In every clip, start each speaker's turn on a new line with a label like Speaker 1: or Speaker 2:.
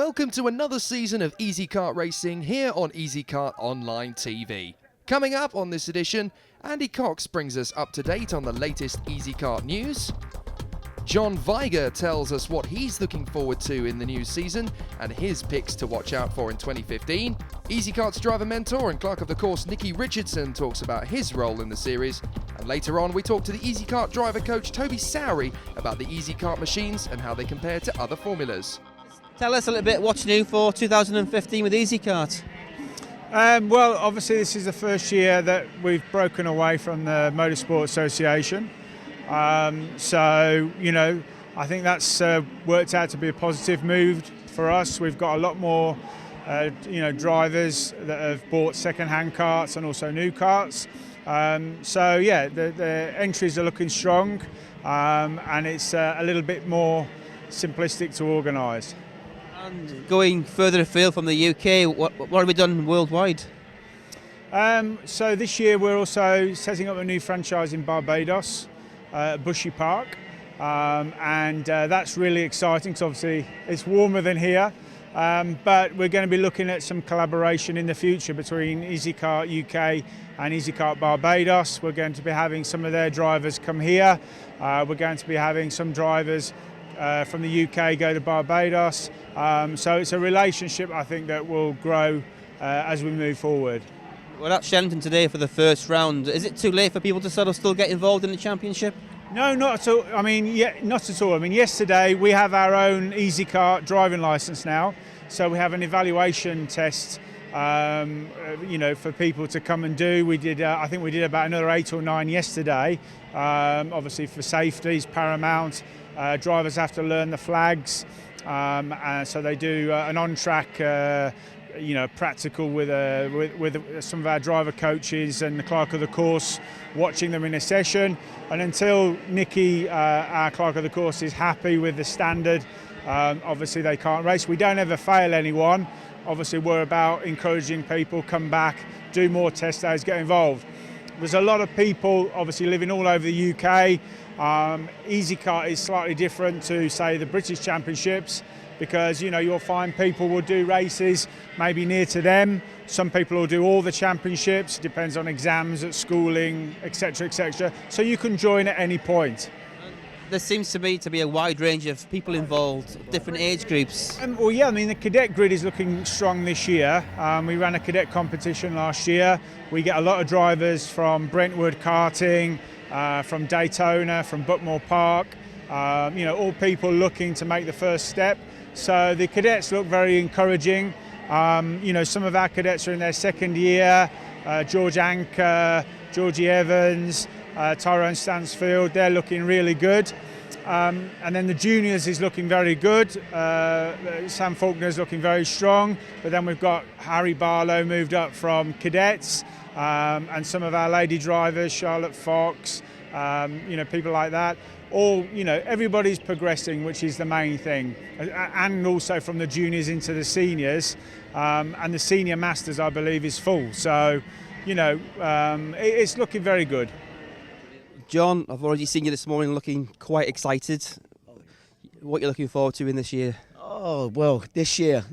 Speaker 1: Welcome to another season of Easykart Racing here on Easykart Online TV. Coming up on this edition, Andy Cox brings us up to date on the latest Easykart news. John Viger tells us what he's looking forward to in the new season and his picks to watch out for in 2015. Easykart's driver mentor and clerk of the course Nicky Richardson talks about his role in the series. And later on we talk to the Easykart driver coach Toby Sowry about the Easykart machines and how they compare to other formulas.
Speaker 2: Tell us a little bit what's new for 2015 with Easykart.
Speaker 3: Well, obviously this is the first year that we've broken away from the Motorsport Association. So, I think that's worked out to be a positive move for us. We've got a lot more, drivers that have bought second-hand karts and also new karts. The entries are looking strong, and it's a little bit more simplistic to organise.
Speaker 2: And going further afield from the UK, what have we done worldwide?
Speaker 3: So this year we're also setting up a new franchise in Barbados, Bushy Park, and that's really exciting because obviously it's warmer than here, but we're going to be looking at some collaboration in the future between Easykart UK and Easykart Barbados. We're going to be having some of their drivers come here. We're going to be having some drivers from the UK go to Barbados. So it's a relationship I think that will grow as we move forward.
Speaker 2: We're at Shenington today for the first round. Is it too late for people to sort of still get involved in the championship?
Speaker 3: No, not at all. Not at all. Yesterday we have our own Easykart driving licence now, so we have an evaluation test, for people to come and do. We did, I think we did about another 8 or 9 yesterday. Obviously for safety is paramount. Drivers have to learn the flags, so they do an on-track. Practical with some of our driver coaches and the clerk of the course watching them in a session. And until Nicky, our clerk of the course, is happy with the standard, obviously they can't race. We don't ever fail anyone. Obviously we're about encouraging people, come back, do more test days, get involved. There's a lot of people obviously living all over the UK. Easykart is slightly different to, say, the British Championships, because you'll find people will do races maybe near to them. Some people will do all the championships, depends on exams at schooling, etc, etc. So you can join at any point.
Speaker 2: There seems to me to be a wide range of people involved, different age groups.
Speaker 3: The cadet grid is looking strong this year. We ran a cadet competition last year. We get a lot of drivers from Brentwood Karting, from Daytona, from Buckmore Park, all people looking to make the first step. So the cadets look very encouraging. Some of our cadets are in their second year. George Anker, Georgie Evans, Tyrone Stansfield, they're looking really good. And then the juniors is looking very good. Sam Faulkner is looking very strong. But then we've got Harry Barlow moved up from cadets, and some of our lady drivers, Charlotte Fox, people like that. Everybody's progressing, which is the main thing, and also from the juniors into the seniors, and the senior masters I believe is full, so it's looking very good.
Speaker 2: John, I've already seen you this morning looking quite excited. What you're looking forward to in this year?
Speaker 4: Oh, well, this year,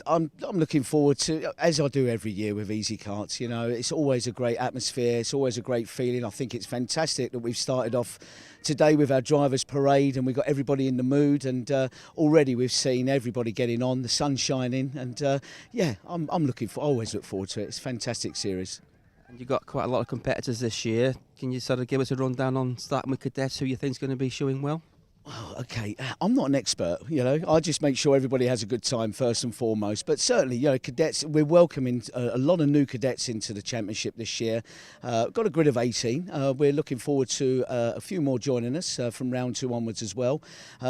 Speaker 4: I'm looking forward to, as I do every year with Easykarts, it's always a great atmosphere, it's always a great feeling. I think it's fantastic that we've started off today with our drivers' parade and we've got everybody in the mood, and already we've seen everybody getting on, the sun shining, and I always look forward to it. It's a fantastic series.
Speaker 2: And you've got quite a lot of competitors this year. Can you sort of give us a rundown on starting with cadets, who you think is going to be showing well?
Speaker 4: Oh, okay, I'm not an expert, I just make sure everybody has a good time first and foremost. But certainly, cadets, we're welcoming a lot of new cadets into the championship this year. Got a grid of 18. We're looking forward to a few more joining us from round 2 onwards as well.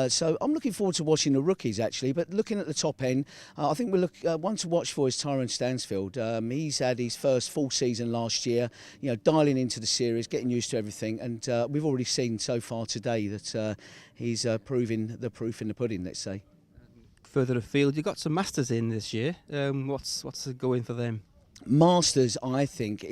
Speaker 4: So I'm looking forward to watching the rookies actually. But looking at the top end, I think one to watch for is Tyrone Stansfield. He's had his first full season last year, dialing into the series, getting used to everything, and we've already seen so far today that he's proving the proof in the pudding, let's say.
Speaker 2: Further afield, you've got some masters in this year. What's going for them?
Speaker 4: Masters, I think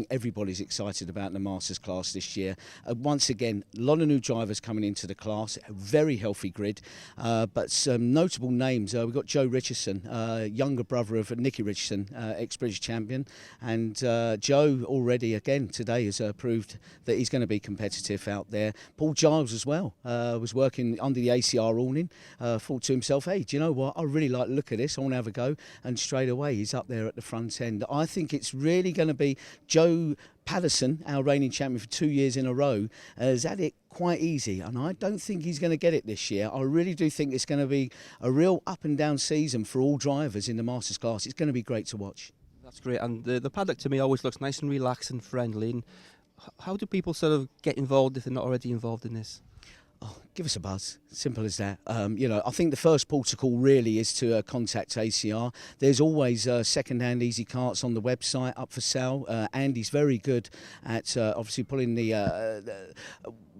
Speaker 4: everybody's excited about the Masters class this year. Once again, a lot of new drivers coming into the class, a very healthy grid, but some notable names. We've got Joe Richardson, younger brother of Nicky Richardson, ex-British champion, and Joe already again today has proved that he's going to be competitive out there. Paul Giles as well was working under the ACR awning, thought to himself, hey, do you know what, I really like the look of this, I want to have a go, and straight away he's up there at the front end. I think it's really going to be Joe Patterson, our reigning champion for 2 years in a row, has had it quite easy, and I don't think he's going to get it this year. I really do think it's going to be a real up and down season for all drivers in the Masters class. It's going to be great to watch.
Speaker 2: That's great, and the paddock to me always looks nice and relaxed and friendly. And how do people sort of get involved if they're not already involved in this?
Speaker 4: Oh, give us a buzz. Simple as that. I think the first port of call really is to contact ACR. There's always second-hand Easykarts on the website up for sale. Andy's very good at obviously pulling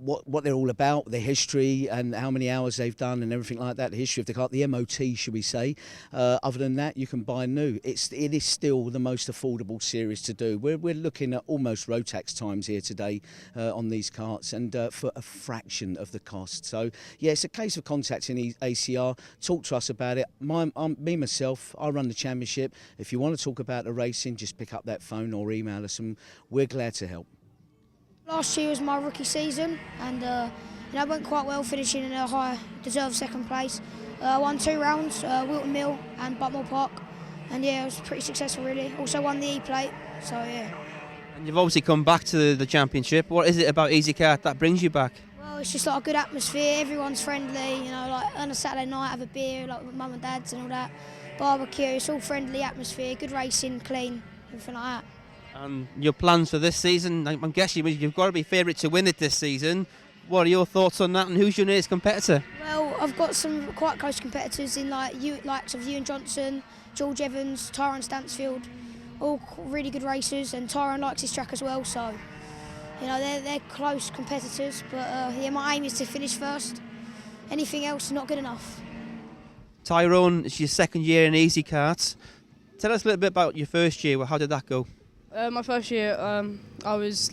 Speaker 4: what they're all about, the history and how many hours they've done and everything like that, the history of the car, the MOT, should we say. Other than that, you can buy new. It is still the most affordable series to do. We're looking at almost road tax times here today on these carts, and for a fraction of the cost. So, yeah, it's a case of contacting ACR, talk to us about it. Myself, I run the championship. If you want to talk about the racing, just pick up that phone or email us, and we're glad to help.
Speaker 5: Last year was my rookie season, and it went quite well, finishing in a high deserved second place. I won 2 rounds, Wilton Mill and Butmore Park, and yeah, it was pretty successful really. Also won the E-plate, so yeah.
Speaker 2: And you've obviously come back to the championship. What is it about Easykart that brings you back?
Speaker 5: Well, it's just like a good atmosphere. Everyone's friendly, like on a Saturday night, have a beer, like with mum and dad's and all that. Barbecue, it's all friendly atmosphere, good racing, clean, everything like that.
Speaker 2: And your plans for this season? I'm guessing you've got to be favourite to win it this season. What are your thoughts on that, and who's your nearest competitor?
Speaker 5: Well, I've got some quite close competitors in likes of Ewan Johnson, George Evans, Tyrone Stansfield, all really good racers, and Tyrone likes his track as well, so they're close competitors. But my aim is to finish first. Anything else is not good enough.
Speaker 2: Tyrone, it's your second year in Easykart. Tell us a little bit about your first year. Well, how did that go?
Speaker 6: My first year, I was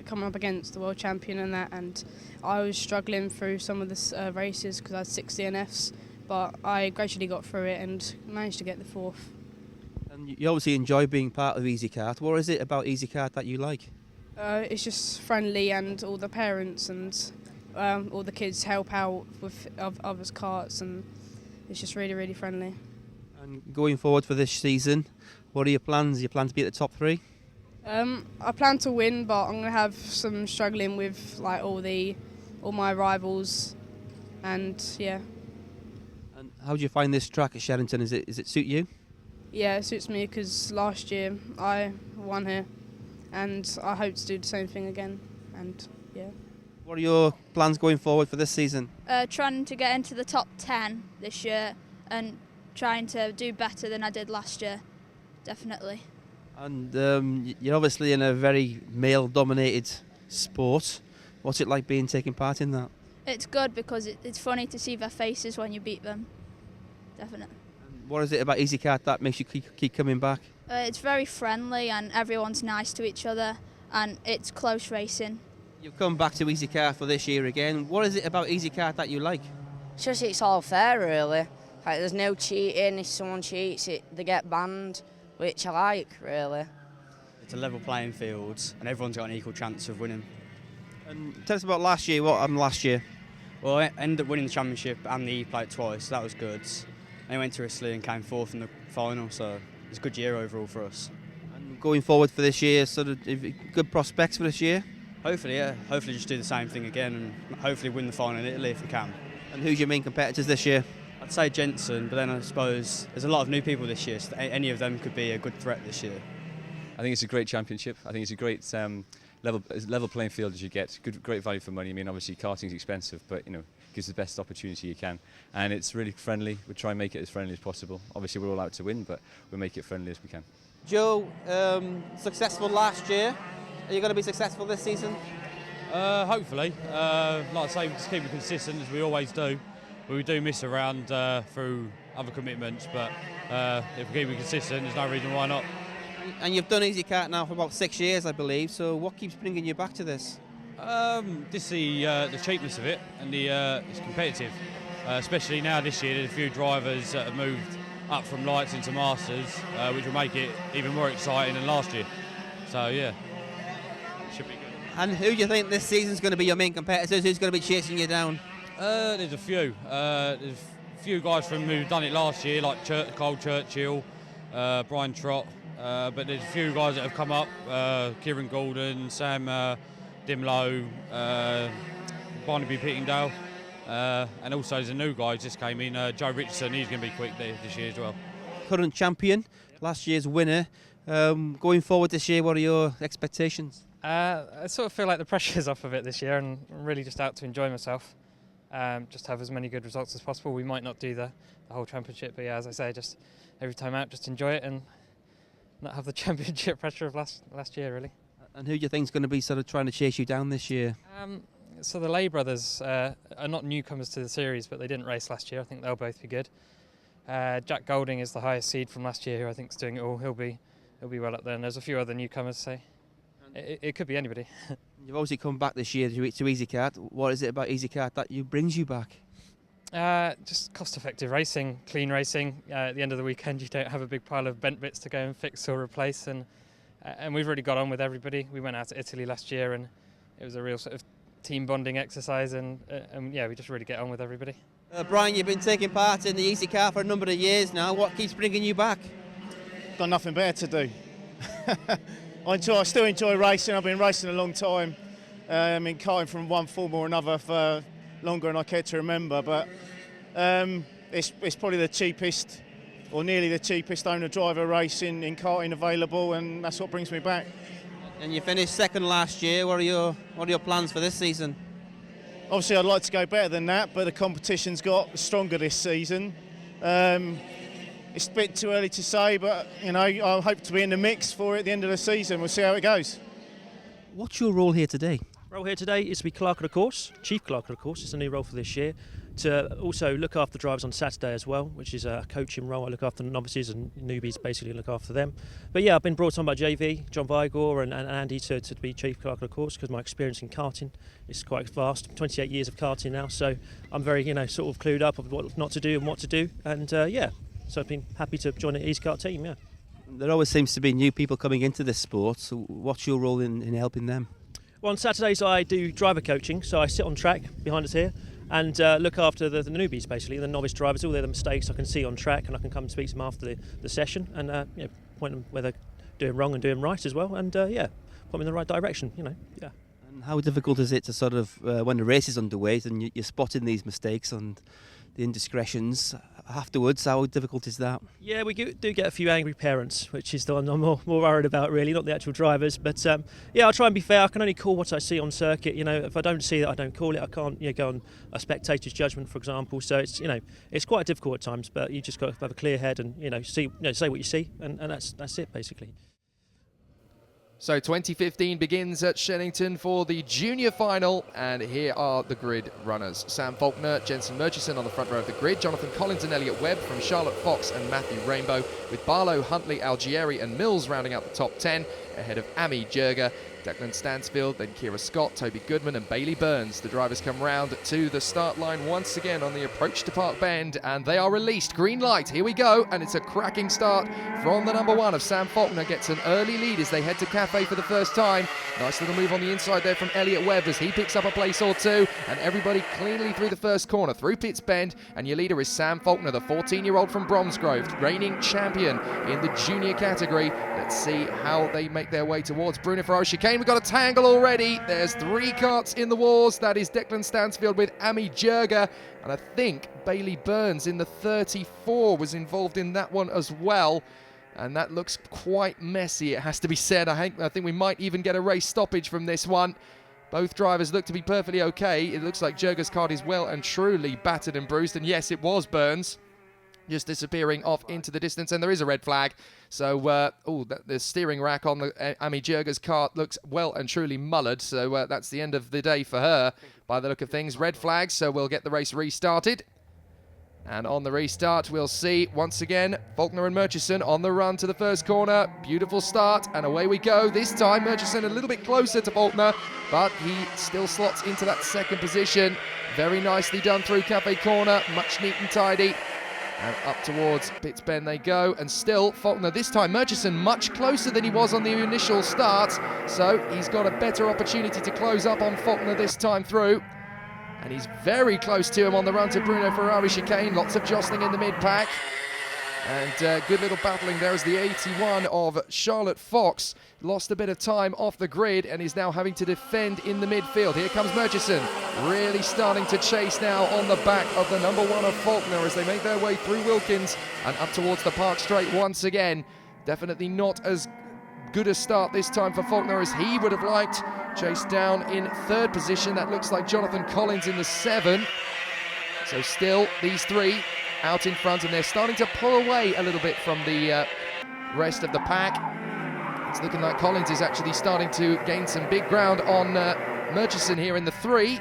Speaker 6: coming up against the world champion and that, and I was struggling through some of the races because I had 6 DNFs, but I gradually got through it and managed to get the 4th.
Speaker 2: And you obviously enjoy being part of Easykart. What is it about Easykart that you like?
Speaker 6: It's just friendly, and all the parents and all the kids help out with others' karts, and it's just really, really friendly.
Speaker 2: And going forward for this season, what are your plans? You plan to be at the top 3?
Speaker 6: I plan to win, but I'm going to have some struggling with all my rivals, and yeah.
Speaker 2: And how do you find this track at Shenington? Is it suit you?
Speaker 6: Yeah, it suits me because last year I won here, and I hope to do the same thing again. And yeah.
Speaker 2: What are your plans going forward for this season?
Speaker 7: Trying to get into the top 10 this year and trying to do better than I did last year, definitely.
Speaker 2: And you're obviously in a very male-dominated sport. What's it like taking part in that?
Speaker 7: It's good because it's funny to see their faces when you beat them, definitely.
Speaker 2: And what is it about Easykart that makes you keep coming back?
Speaker 7: It's very friendly and everyone's nice to each other, and it's close racing.
Speaker 2: You've come back to Easykart for this year again. What is it about Easykart that you like?
Speaker 8: Just it's all fair, really. Like, there's no cheating. If someone cheats, they get banned, which I like, really.
Speaker 9: It's a level playing field, and everyone's got an equal chance of winning.
Speaker 2: And tell us about last year. What happened last year?
Speaker 9: Well, I ended up winning the championship and the E-plate twice, so that was good. I went to Italy and came 4th in the final, so it's a good year overall for us.
Speaker 2: And going forward for this year, sort of good prospects for this year?
Speaker 9: Hopefully, yeah. Hopefully just do the same thing again and hopefully win the final in Italy if we can.
Speaker 2: And who's your main competitors this year?
Speaker 9: I'd say Jensen, but then I suppose there's a lot of new people this year, so any of them could be a good threat this year.
Speaker 10: I think it's a great championship. I think it's a great level playing field as you get. Great value for money. I mean, obviously karting's expensive, but gives the best opportunity you can, and it's really friendly. We try and make it as friendly as possible. Obviously, we're all out to win, but we make it friendly as we can.
Speaker 2: Joe, successful last year. Are you going to be successful this season?
Speaker 11: Hopefully. Like I say, we just keep it consistent as we always do. We do miss around through other commitments, but if we keep it consistent, there's no reason why not.
Speaker 2: And you've done Easykart now for about 6 years, I believe. So what keeps bringing you back to this?
Speaker 11: Just the cheapness of it, and it's competitive. Especially now this year, there's a few drivers that have moved up from lights into masters, which will make it even more exciting than last year. So yeah, should be good.
Speaker 2: And who do you think this season's going to be your main competitors? Who's going to be chasing you down?
Speaker 11: There's a few. There's a few guys from who've done it last year, like Cole Churchill, Brian Trott. But there's a few guys that have come up: Kieran Gordon, Sam Dimlow, Barnaby Pittingdale. And also there's a new guy who just came in, Joe Richardson. He's going to be quick this year as well.
Speaker 2: Current champion, last year's winner. Going forward this year, what are your expectations?
Speaker 12: I sort of feel like the pressure's off of it this year, and I'm really just out to enjoy myself. Just have as many good results as possible. We might not do the whole championship, but yeah, as I say, just every time out, just enjoy it and not have the championship pressure of last year, really.
Speaker 2: And who do you think's going to be sort of trying to chase you down this year?
Speaker 12: So the Lay brothers are not newcomers to the series, but they didn't race last year. I think they'll both be good. Jack Golding is the highest seed from last year, who I think is doing it all. He'll be well up there. And there's a few other newcomers, so it could be anybody.
Speaker 2: You've obviously come back this year to Easykart. What is it about Easykart that brings you back?
Speaker 12: Just cost-effective racing, clean racing. At the end of the weekend, you don't have a big pile of bent bits to go and fix or replace, and we've really got on with everybody. We went out to Italy last year, and it was a real sort of team bonding exercise, and yeah, we just really get on with everybody.
Speaker 2: Brian, you've been taking part in the Easykart for a number of years now. What keeps bringing you back?
Speaker 13: Got nothing better to do. I still enjoy racing. I've been racing a long time. I mean, karting from one form or another for longer than I care to remember. But it's probably the cheapest, or nearly the cheapest owner-driver race in karting available, and that's what brings me back.
Speaker 2: And you finished second last year. What are your plans for this season?
Speaker 13: Obviously, I'd like to go better than that, but the competition's got stronger this season. It's a bit too early to say, but you know, I hope to be in the mix for it at the end of the season. We'll see how it goes.
Speaker 2: What's your role here today?
Speaker 14: Role here today is to be clerk of the course, chief clerk of the course. It's a new role for this year. To also look after drivers on Saturday as well, which is a coaching role. I look after the novices and newbies, basically look after them. But yeah, I've been brought on by JV, John Vigor and Andy to be chief clerk of the course, because my experience in karting is quite vast. 28 years of karting now, so I'm very sort of clued up of what not to do and what to do. And yeah, so I've been happy to join the Easykart team. Yeah.
Speaker 2: There always seems to be new people coming into this sport. So what's your role in helping them?
Speaker 14: Well, on Saturdays I do driver coaching, so I sit on track behind us here and look after the newbies, basically, the novice drivers, all their mistakes I can see on track, and I can come and speak to them after the session and point them where they're doing wrong and doing right as well, and yeah, point them in the right direction, yeah.
Speaker 2: And how difficult is it to sort of, when the race is underway and you're spotting these mistakes and the indiscretions afterwards, how difficult is that?
Speaker 14: Yeah, we do get a few angry parents, which is the one I'm more worried about, really, not the actual drivers. But yeah, I'll try and be fair. I can only call what I see on circuit. If I don't see it, I don't call it. I can't go on a spectator's judgment, for example. So it's quite difficult at times. But you just got to have a clear head and say what you see, and that's it basically.
Speaker 1: So 2015 begins at Shenington for the junior final, and here are the grid runners. Sam Faulkner, Jensen Murchison on the front row of the grid, Jonathan Collins and Elliot Webb from Charlotte Fox and Matthew Rainbow, with Barlow, Huntley, Algieri and Mills rounding out the top 10, ahead of Amy Jurger, Declan Stansfield, then Kira Scott, Toby Goodman and Bailey Burns. The drivers come round to the start line once again on the approach to Park Bend, and they are released. Green light, here we go, and it's a cracking start from the number one of Sam Faulkner. Gets an early lead as they head to Cafe for the first time. Nice little move on the inside there from Elliot Webb as he picks up a place or two, and everybody cleanly through the first corner, through Pitts Bend, and your leader is Sam Faulkner, the 14-year-old from Bromsgrove, reigning champion in the junior category. Let's see how they make their way towards Brunifer chicane. We've got a tangle already. There's 3 carts in the wars. That is Declan Stansfield with Amy Jurger, and I think Bailey Burns in the 34 was involved in that one as well. And that looks quite messy, it has to be said. I think we might even get a race stoppage from this one. Both drivers look to be perfectly okay. It looks like Jurger's cart is well and truly battered and bruised. And yes, it was Burns just disappearing off into the distance. And there is a red flag. So, the steering rack on the Amy Jurger's cart looks well and truly mullered. So that's the end of the day for her by the look of things. Red flag, so we'll get the race restarted. And on the restart, we'll see once again Faulkner and Murchison on the run to the first corner. Beautiful start, and away we go. This time Murchison a little bit closer to Faulkner, but he still slots into that second position. Very nicely done through Cafe Corner, much neat and tidy. And up towards Pitts Bend they go, and still Faulkner this time. Murchison much closer than he was on the initial start, so he's got a better opportunity to close up on Faulkner this time through. And he's very close to him on the run to Bruno Ferrari chicane. Lots of jostling in the mid-pack. And good little battling there as the 81 of Charlotte Fox lost a bit of time off the grid and is now having to defend in the midfield. Here comes Murchison, really starting to chase now on the back of the number 1 of Faulkner as they make their way through Wilkins and up towards the Park Straight once again. Definitely not as good a start this time for Faulkner as he would have liked. Chased down in third position. That looks like Jonathan Collins in the 7. So still these three out in front, and they're starting to pull away a little bit from the rest of the pack. It's looking like Collins is actually starting to gain some big ground on Murchison here in the 3.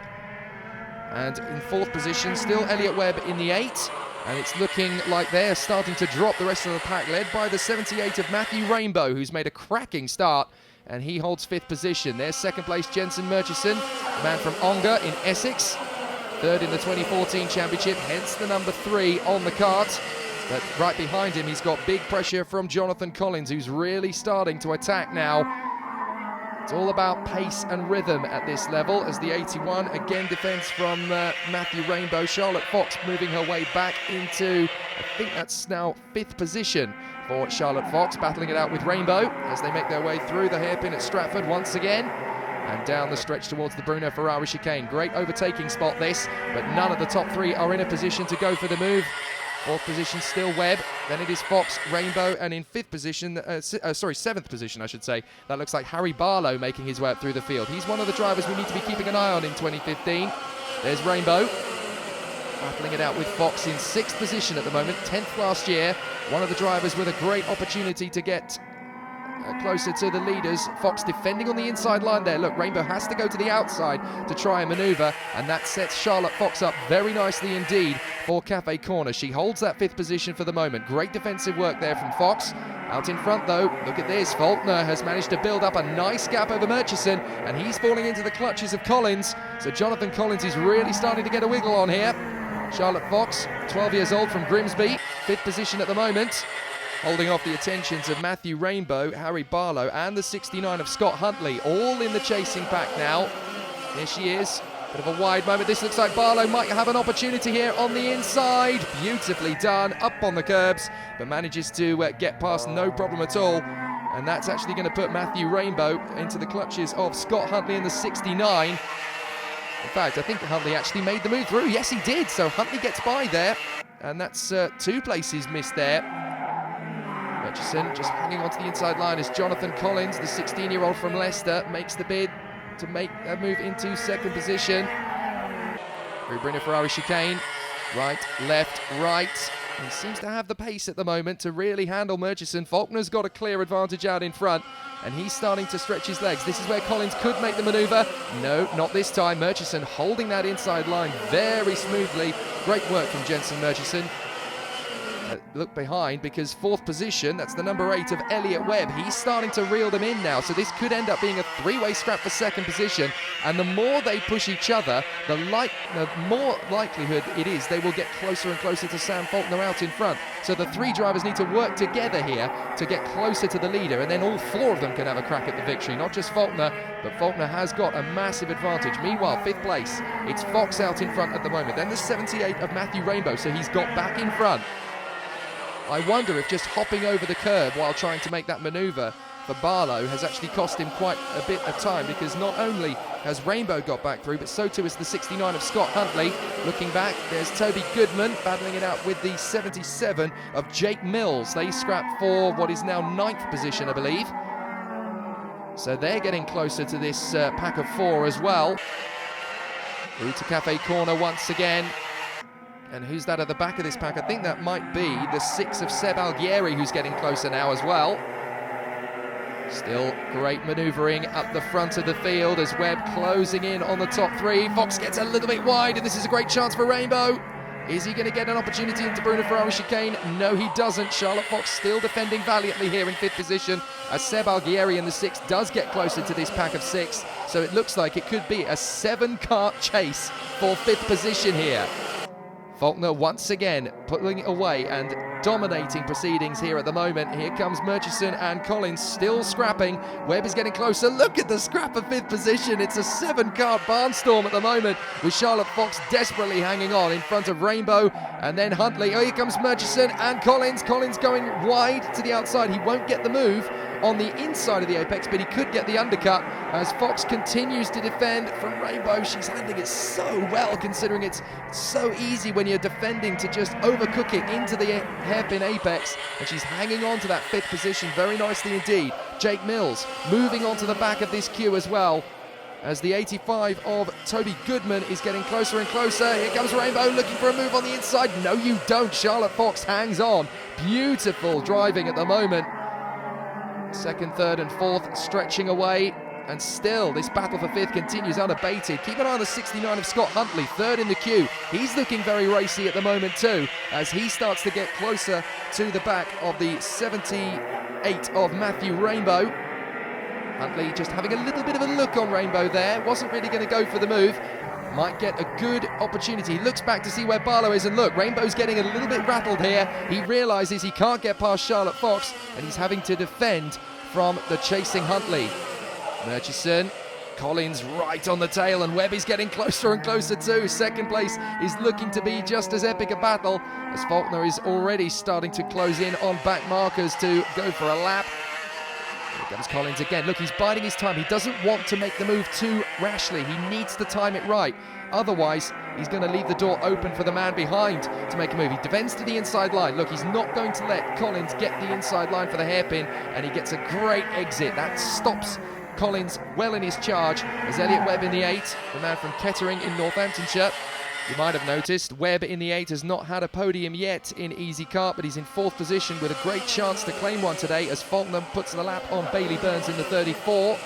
Speaker 1: And in fourth position, still Elliot Webb in the 8. And it's looking like they're starting to drop the rest of the pack, led by the 78 of Matthew Rainbow, who's made a cracking start, and he holds 5th position. There's second place Jensen Murchison, a man from Ongar in Essex. Third in the 2014 championship, hence the number 3 on the cart. But right behind him, he's got big pressure from Jonathan Collins, who's really starting to attack now. It's all about pace and rhythm at this level, as the 81 again defends from Matthew Rainbow. Charlotte Fox moving her way back into, I think that's now 5th position for Charlotte Fox, battling it out with Rainbow as they make their way through the hairpin at Stratford once again. And down the stretch towards the Bruno Ferrari chicane. Great overtaking spot this, but none of the top 3 are in a position to go for the move. 4th position still Webb, then it is Fox, Rainbow, and in 5th position, 7th position I should say, that looks like Harry Barlow making his way up through the field. He's one of the drivers we need to be keeping an eye on in 2015. There's Rainbow, battling it out with Fox in 6th position at the moment, 10th last year. One of the drivers with a great opportunity to get closer to the leaders. Fox defending on the inside line there. Look, Rainbow has to go to the outside to try and manoeuvre, and that sets Charlotte Fox up very nicely indeed for Cafe Corner. She holds that 5th position for the moment. Great defensive work there from Fox. Out in front though, look at this. Faulkner has managed to build up a nice gap over Murchison, and he's falling into the clutches of Collins. So Jonathan Collins is really starting to get a wiggle on here. Charlotte Fox, 12 years old from Grimsby, 5th position at the moment. Holding off the attentions of Matthew Rainbow, Harry Barlow, and the 69 of Scott Huntley, all in the chasing pack now. Here she is, bit of a wide moment. This looks like Barlow might have an opportunity here on the inside. Beautifully done, up on the curbs, but manages to get past no problem at all. And that's actually going to put Matthew Rainbow into the clutches of Scott Huntley in the 69. In fact, I think Huntley actually made the move through. Yes, he did, so Huntley gets by there. And that's 2 places missed there. Murchison just hanging onto the inside line as Jonathan Collins, the 16-year-old from Leicester, makes the bid to make a move into 2nd position. Bruno Ferrari chicane, right, left, right. He seems to have the pace at the moment to really handle Murchison. Faulkner's got a clear advantage out in front, and he's starting to stretch his legs. This is where Collins could make the manoeuvre. No, not this time. Murchison holding that inside line very smoothly. Great work from Jensen Murchison. Look behind, because 4th position, that's the number 8 of Elliot Webb. He's starting to reel them in now, so this could end up being a 3-way scrap for 2nd position. And the more they push each other, the more likelihood it is they will get closer and closer to Sam Faulkner out in front. So the 3 drivers need to work together here to get closer to the leader, and then all 4 of them can have a crack at the victory, not just Faulkner, but Faulkner has got a massive advantage. Meanwhile, 5th place, it's Fox out in front at the moment. Then the 78 of Matthew Rainbow, so he's got back in front. I wonder if just hopping over the curb while trying to make that manoeuvre for Barlow has actually cost him quite a bit of time, because not only has Rainbow got back through, but so too is the 69 of Scott Huntley. Looking back, there's Toby Goodman battling it out with the 77 of Jake Mills. They scrap for what is now 9th position, I believe. So they're getting closer to this pack of 4 as well. Through to Cafe Corner once again. And who's that at the back of this pack? I think that might be the 6 of Seb Algieri, who's getting closer now as well. Still great manoeuvring up the front of the field as Webb closing in on the top 3. Fox gets a little bit wide, and this is a great chance for Rainbow. Is he going to get an opportunity into Bruno Ferrari chicane? No, he doesn't. Charlotte Fox still defending valiantly here in 5th position, as Seb Alguieri in the 6th does get closer to this pack of 6. So it looks like it could be a 7-kart chase for 5th position here. Faulkner once again pulling it away and dominating proceedings here at the moment. Here comes Murchison and Collins still scrapping. Webb is getting closer. Look at the scrap of 5th position. It's a 7-kart barnstorm at the moment, with Charlotte Fox desperately hanging on in front of Rainbow and then Huntley. Oh, here comes Murchison and Collins. Collins going wide to the outside. He won't get the move on the inside of the apex, but he could get the undercut as Fox continues to defend from Rainbow. She's handling it so well, considering it's so easy when you're defending to just overcook it into the hairpin apex, and she's hanging on to that 5th position very nicely indeed. Jake Mills moving on to the back of this queue as well, as the 85 of Toby Goodman is getting closer and closer. Here comes Rainbow looking for a move on the inside. No, you don't. Charlotte Fox hangs on. Beautiful driving at the moment. 2nd, 3rd and 4th stretching away, and still this battle for 5th continues unabated. Keep an eye on the 69 of Scott Huntley, 3rd in the queue. He's looking very racy at the moment too, as he starts to get closer to the back of the 78 of Matthew Rainbow. Huntley just having a little bit of a look on Rainbow there, wasn't really going to go for the move. Might get a good opportunity. He looks back to see where Barlow is, and look, Rainbow's getting a little bit rattled here. He realises he can't get past Charlotte Fox, and he's having to defend from the chasing Huntley. Murchison, Collins right on the tail, and Webb is getting closer and closer too. 2nd place is looking to be just as epic a battle, as Faulkner is already starting to close in on back markers to go for a lap. Here comes Collins again. Look, he's biding his time. He doesn't want to make the move too rashly. He needs to time it right. Otherwise, he's going to leave the door open for the man behind to make a move. He defends to the inside line. Look, he's not going to let Collins get the inside line for the hairpin, and he gets a great exit. That stops Collins well in his charge, as Elliot Webb in the 8, the man from Kettering in Northamptonshire. You might have noticed Webb in the 8 has not had a podium yet in Easykart, but he's in 4th position with a great chance to claim one today, as Faulkner puts the lap on Bailey Burns in the 34.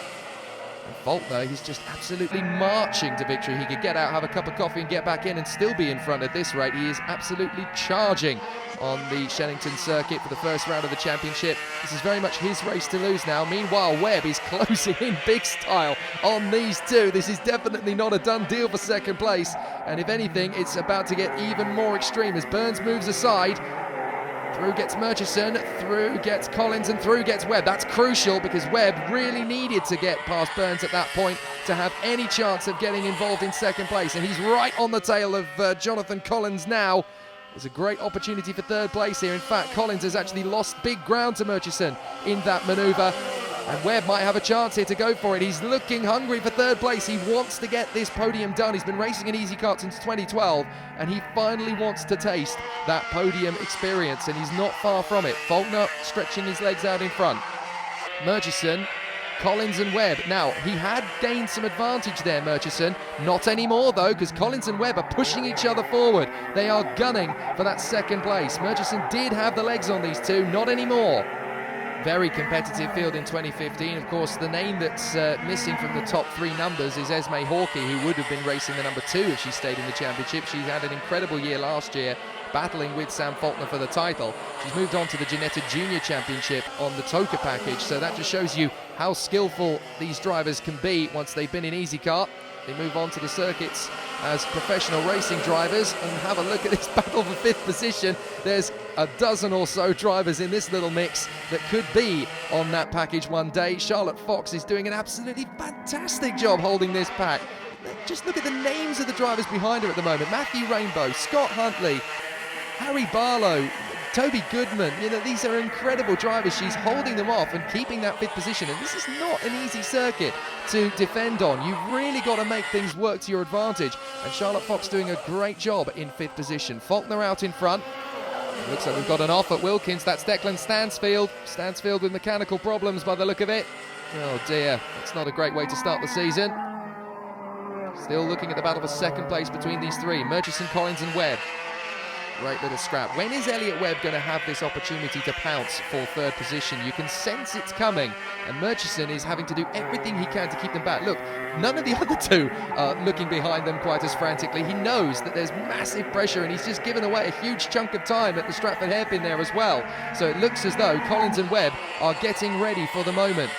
Speaker 1: And Faulkner, he's just absolutely marching to victory. He could get out, have a cup of coffee and get back in and still be in front at this rate. He is absolutely charging on the Shenington circuit for the first round of the championship. This is very much his race to lose now. Meanwhile, Webb is closing in big style on these two. This is definitely not a done deal for 2nd place. And if anything, it's about to get even more extreme as Burns moves aside. Through gets Murchison, through gets Collins, and through gets Webb. That's crucial, because Webb really needed to get past Burns at that point to have any chance of getting involved in 2nd place. And he's right on the tail of Jonathan Collins now. There's a great opportunity for 3rd place here. In fact, Collins has actually lost big ground to Murchison in that manoeuvre. And Webb might have a chance here to go for it. He's looking hungry for 3rd place. He wants to get this podium done. He's been racing in Easykart since 2012, and he finally wants to taste that podium experience, and he's not far from it. Faulkner stretching his legs out in front. Murchison, Collins and Webb. Now, he had gained some advantage there, Murchison. Not anymore, though, because Collins and Webb are pushing each other forward. They are gunning for that 2nd place. Murchison did have the legs on these two, not anymore. Very competitive field in 2015. Of course, the name that's missing from the top 3 numbers is Esme Hawkey, who would have been racing the number 2 if she stayed in the championship. She's had an incredible year last year, battling with Sam Faulkner for the title. She's moved on to the Ginetta Junior Championship on the Toka package, so that just shows you how skillful these drivers can be once they've been in Easykart. They move on to the circuits as professional racing drivers, and have a look at this battle for 5th position. There's a dozen or so drivers in this little mix that could be on that package one day. Charlotte Fox is doing an absolutely fantastic job holding this pack. Just look at the names of the drivers behind her at the moment. Matthew Rainbow, Scott Huntley, Harry Barlow, Toby Goodman. You know, these are incredible drivers. She's holding them off and keeping that 5th position, and this is not an easy circuit to defend on. You've really got to make things work to your advantage, and Charlotte Fox doing a great job in 5th position. Faulkner out in front. It looks like we've got an off at Wilkins. That's Declan Stansfield. Stansfield with mechanical problems by the look of it. Oh dear, it's not a great way to start the season. Still looking at the battle for 2nd place between these 3, Murchison, Collins and Webb. Great little scrap. When is Elliot Webb going to have this opportunity to pounce for third position? You can sense it's coming, and Murchison is having to do everything he can to keep them back. Look, none of the other two are looking behind them quite as frantically. He knows that there's massive pressure, and he's just given away a huge chunk of time at the Stratford hairpin there as well. So it looks as though Collins and Webb are getting ready for the moment.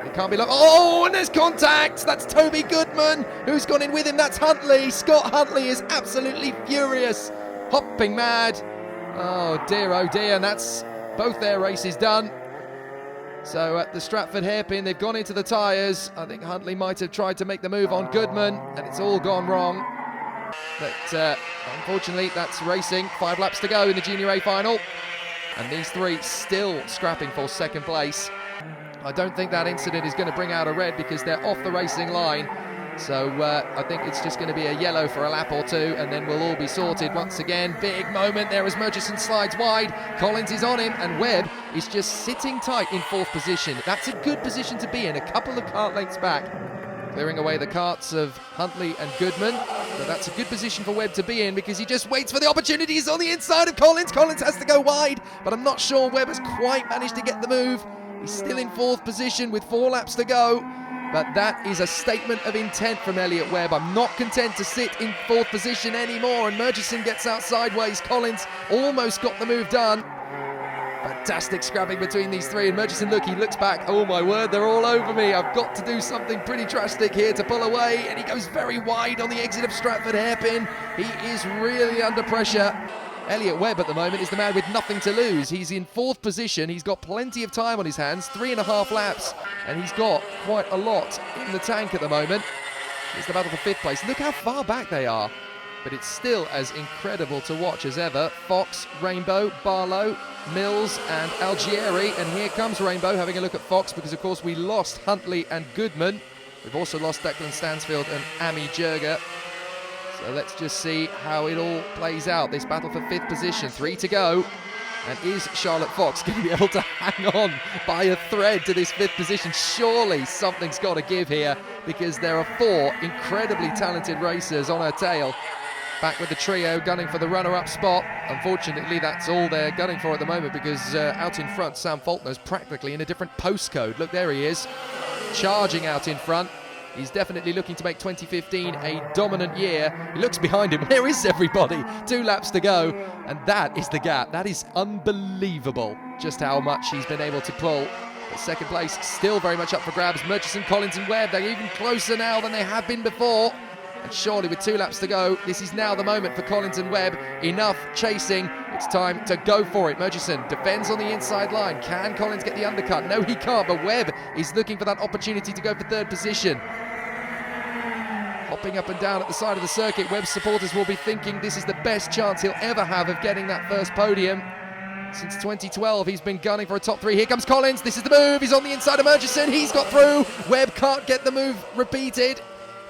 Speaker 1: It can't be like, oh, and there's contact. That's Toby Goodman who's gone in with him. That's Huntley. Scott Huntley is absolutely furious, hopping mad. Oh dear, and that's both their races done. So at the Stratford hairpin, they've gone into the tyres. I think Huntley might have tried to make the move on Goodman, and it's all gone wrong. But unfortunately, that's racing. 5 laps to go in the Junior A final, and these three still scrapping for second place. I don't think that incident is going to bring out a red because they're off the racing line. So I think it's just going to be a yellow for a lap or two, and then we'll all be sorted once again. Big moment there as Murchison slides wide. Collins is on him, and Webb is just sitting tight in 4th position. That's a good position to be in, a couple of kart lengths back. Clearing away the karts of Huntley and Goodman. But that's a good position for Webb to be in because he just waits for the opportunities on the inside of Collins. Collins has to go wide, but I'm not sure Webb has quite managed to get the move. He's still in 4th position with 4 laps to go, but that is a statement of intent from Elliot Webb. I'm not content to sit in 4th position anymore, and Murchison gets out sideways. Collins almost got the move done. Fantastic scrapping between these three, and Murchison, look, he looks back. Oh my word, they're all over me. I've got to do something pretty drastic here to pull away, and he goes very wide on the exit of Stratford hairpin. He is really under pressure. Elliot Webb at the moment is the man with nothing to lose. He's in 4th position. He's got plenty of time on his hands, 3.5 laps, and he's got quite a lot in the tank at the moment. It's the battle for 5th place. Look how far back they are, but it's still as incredible to watch as ever. Fox, Rainbow, Barlow, Mills and Algieri, and here comes Rainbow having a look at Fox because of course we lost Huntley and Goodman. We've also lost Declan Stansfield and Amy Jurger. So let's just see how it all plays out. This battle for 5th position, 3 to go. And is Charlotte Fox going to be able to hang on by a thread to this 5th position? Surely something's got to give here because there are 4 incredibly talented racers on her tail. Back with the trio gunning for the runner-up spot. Unfortunately, that's all they're gunning for at the moment because out in front, Sam Faulkner's practically in a different postcode. Look, there he is, charging out in front. He's definitely looking to make 2015 a dominant year. He looks behind him. Where is everybody? 2 laps to go. And that is the gap. That is unbelievable just how much he's been able to pull. But second place still very much up for grabs. Murchison, Collins and Webb, they're even closer now than they have been before. And surely with 2 laps to go, this is now the moment for Collins and Webb. Enough chasing. It's time to go for it. Murchison defends on the inside line. Can Collins get the undercut? No, he can't, but Webb is looking for that opportunity to go for 3rd position. Hopping up and down at the side of the circuit, Webb's supporters will be thinking this is the best chance he'll ever have of getting that first podium. Since 2012, he's been gunning for a top 3. Here comes Collins. This is the move. He's on the inside of Murchison. He's got through. Webb can't get the move repeated.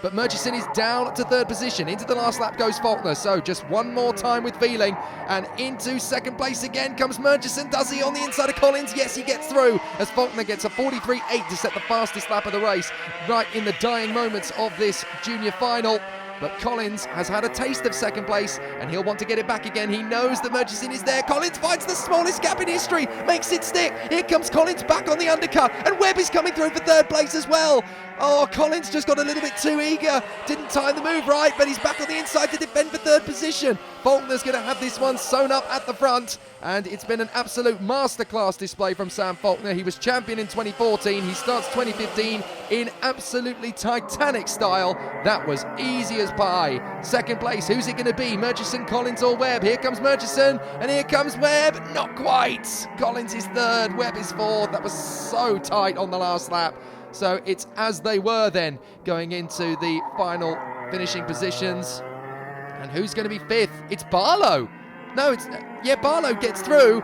Speaker 1: But Murchison is down to 3rd position. Into the last lap goes Faulkner. So just one more time with feeling. And into 2nd place again comes Murchison. Does he on the inside of Collins? Yes, he gets through. As Faulkner gets a 43.8 to set the fastest lap of the race. Right in the dying moments of this junior final. But Collins has had a taste of 2nd place and he'll want to get it back again. He knows that Murchison is there. Collins finds the smallest gap in history, makes it stick. Here comes Collins back on the undercut, and Webb is coming through for 3rd place as well. Oh, Collins just got a little bit too eager. Didn't time the move right, but he's back on the inside to defend for 3rd position. Faulkner's going to have this one sewn up at the front, and it's been an absolute masterclass display from Sam Faulkner. He was champion in 2014. He starts 2015 in absolutely titanic style. That was easy as pie. 2nd place, who's it going to be? Murchison, Collins or Webb? Here comes Murchison, and here comes Webb. Not quite. Collins is 3rd, Webb is 4th. That was so tight on the last lap. So it's as they were then going into the final finishing positions. And who's going to be 5th? It's Barlow. No, it's... Yeah, Barlow gets through.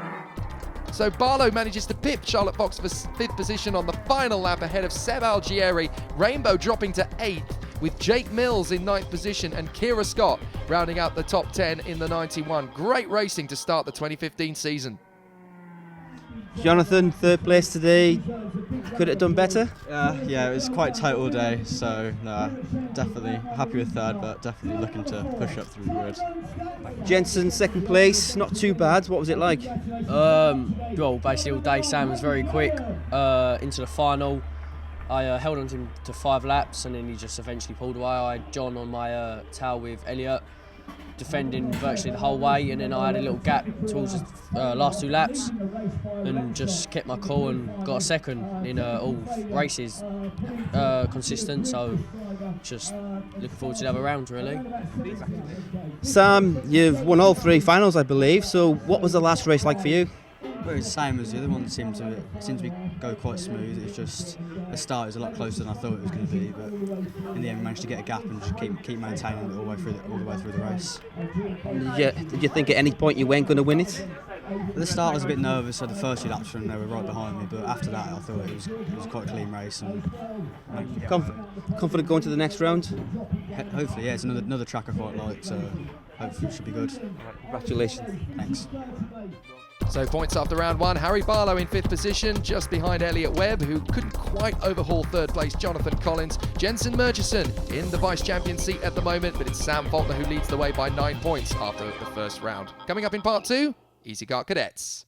Speaker 1: So Barlow manages to pip Charlotte Fox for 5th position on the final lap ahead of Seb Algieri. Rainbow dropping to 8th with Jake Mills in 9th position and Kira Scott rounding out the top 10 in the 91. Great racing to start the 2015 season.
Speaker 2: Jonathan, third place today. Could it have done better?
Speaker 15: Yeah, it was quite tight all day, so no, definitely happy with third, but definitely looking to push up through the grid.
Speaker 2: Jensen, second place, not too bad. What was it like?
Speaker 16: Well, basically all day Sam was very quick. Into the final, I held on to him to 5 laps, and then he just eventually pulled away. I had John on my tail with Elliot, defending virtually the whole way, and then I had a little gap towards the last 2 laps and just kept my cool and got a second in all races, consistent, so just looking forward to the other round really.
Speaker 2: Sam, you've won all 3 finals I believe, so what was the last race like for you?
Speaker 9: Well, it was the same as the other one. Seemed to go quite smooth. It was just the start was a lot closer than I thought it was going to be, but in the end we managed to get a gap and just keep maintaining it all the way through the race.
Speaker 2: Did you think at any point you weren't going to win it?
Speaker 9: At the start I was a bit nervous. So the first few laps they were right behind me, but after that I thought it was quite a clean race and
Speaker 2: confident going to the next round.
Speaker 9: Hopefully, yeah. It's another track I quite like, so hopefully it should be good.
Speaker 2: Congratulations.
Speaker 9: Thanks.
Speaker 1: So points after round 1, Harry Barlow in 5th position, just behind Elliot Webb, who couldn't quite overhaul 3rd place Jonathan Collins. Jensen Murchison in the vice-champion seat at the moment, but it's Sam Faulkner who leads the way by 9 points after the first round. Coming up in part 2, Easykart Cadets.